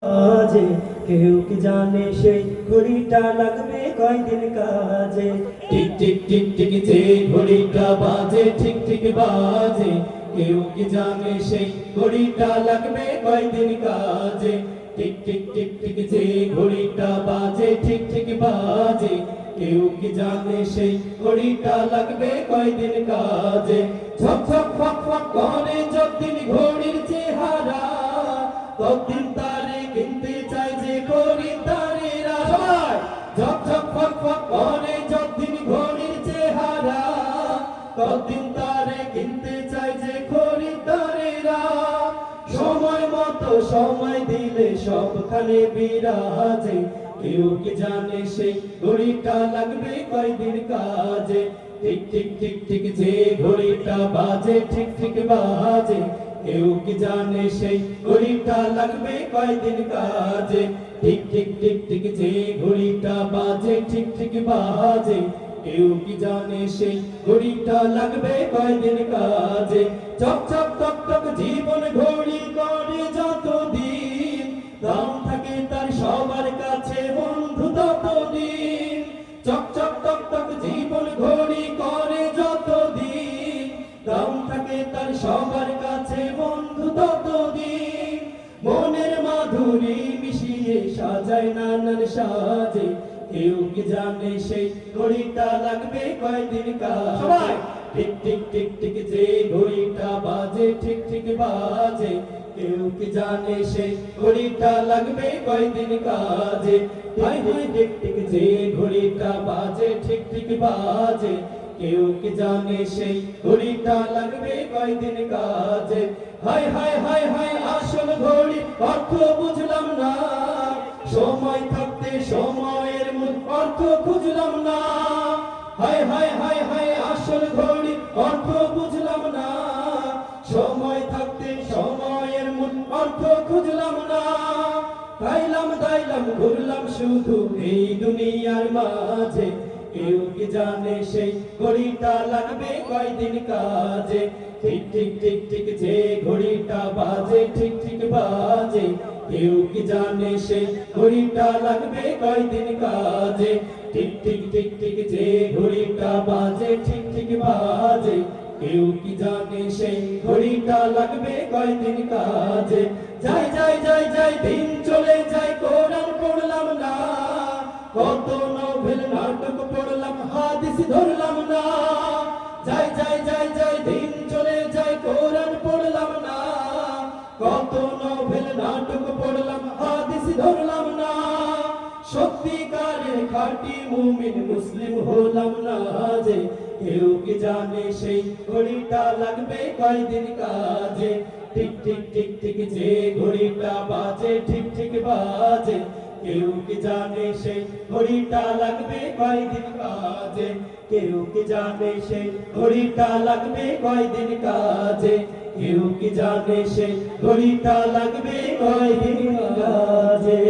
কাজে কেউ কি জানে সেই ঘড়িটা লাগবে কয়দিন কাজে। টিক টিক টিক টিক যে ঘড়িটা বাজে ঠিক ঠিক বাজে, কেউ কি জানে সেই ঘড়িটা লাগবে কয়দিন কাজে। টিক টিক টিক টিক যে ঘড়িটা বাজে ঠিক ঠিক বাজে, কেউ কি জানে সেই ঘড়িটা লাগবে কয়দিন কাজে। ঝক ঝক ফক ফক করে যতদিন ঘড়ির চেহারা, ততদিন তারে কিনতে চাই যে খরিদ্দারেরা। সবাই ঝক ঝক ফক ফক করে যতদিন ঘড়ির চেহারা, ততদিন তারে কিনতে চাই যে খরিদ্দারেরা। সময় মতো সময় দিলে সবখানে বিরাজে, কেউ কি জানে সেই ঘড়িটা লাগবে কয়দিন কাজে। টিক টিক টিক টিক যে ঘড়িটা বাজে ঠিক ঠিক বাজে, কেউ কি জানে সেই ঘড়িটা লাগবে কয়দিন কাজে। টিক টিক টিক টিক যে ঘড়িটা বাজে ঠিক ঠিক বাজে, কেউ কি জানে সেই ঘড়িটা লাগবে কয়দিন কাজে। চক চক টক টক জীবন ঘড়ি করে যতদিন, দাম থাকে তার সবার কাছে বন্ধু ততদিন। চক চক টক টক জীবন ঘড়ি করে যতদিন, দাম থাকে তার সবার কাছে বন্ধু ততদিন। মনের মাধুরী মিশিয়ে সাজায় নানান সাজে, কেউ কি জানে সেই ঘড়িটা লাগবে কয়দিন কাজে। টিক টিক টিক টিক যে ঘড়িটা বাজে ঠিক ঠিক বাজে, কেউ কি জানে সেই ঘড়িটা লাগবে কয়দিন কাজে। হাই হাই টিক টিক যে ঘড়িটা বাজে ঠিক ঠিক বাজে, কেউ কি জানে সেই ঘড়িটা লাগবে কয়দিন কাজে। হাই হাই হাই হাই আসল ঘড়ি অর্থ বুঝলাম না, সময় থাকতে সময়ের মূল অর্থ খুঁজলাম না। হাই হাই হাই হাই আসল ঘড়ি অর্থ বুঝলাম না, সময় থাকতে সময়ের মূল অর্থ খুঁজলাম না। খাইলাম দাইলাম ঘুরলাম শুধু এই দুনিয়ার মাঝে, কেউ কি জানে সেই ঘড়িটা লাগবে কয়দিন কাজে। ঠিক ঠিক ঠিক ঠিক যে ঘড়িটা বাজে ঠিক ঠিক বাজে, কেউ কি জানে সেই ঘড়িটা লাগবে কয়দিন কাজে। ঠিক ঠিক ঠিক ঠিক যে ঘড়িটা বাজে ঠিক ঠিক বাজে, কেউ কি জানে সেই ঘড়িটা লাগবে কয়দিন কাজে। যাই যাই যাই যাই দিন চলে যায় কোরআন পড়লাম না, কত নোবেল নাটক পড়লাম হাদিস ধরলাম না। যাই যাই যাই যাই দিন চলে যায় কোরআন পড়লাম না, কত নোবেল নাটক পড়লাম হাদিস ধরলাম না। সত্যিকারের খাঁটি মুমিন মুসলিম হলাম না যে, কেউ কি জানে সেই ঘড়িটা লাগবে কয়দিন কাজে। টিক টিক টিক টিক যে ঘড়িটা বাজে ঠিক ঠিক বাজে, কেউ কি জানে সেই ঘড়িটা লাগবে কয়দিন কাজে। কেউ কি জানে সেই ঘড়িটা লাগবে কয়দিন কাজে, কেউ কি জানে সেই ঘড়িটা লাগবে কয়দিন কাজে।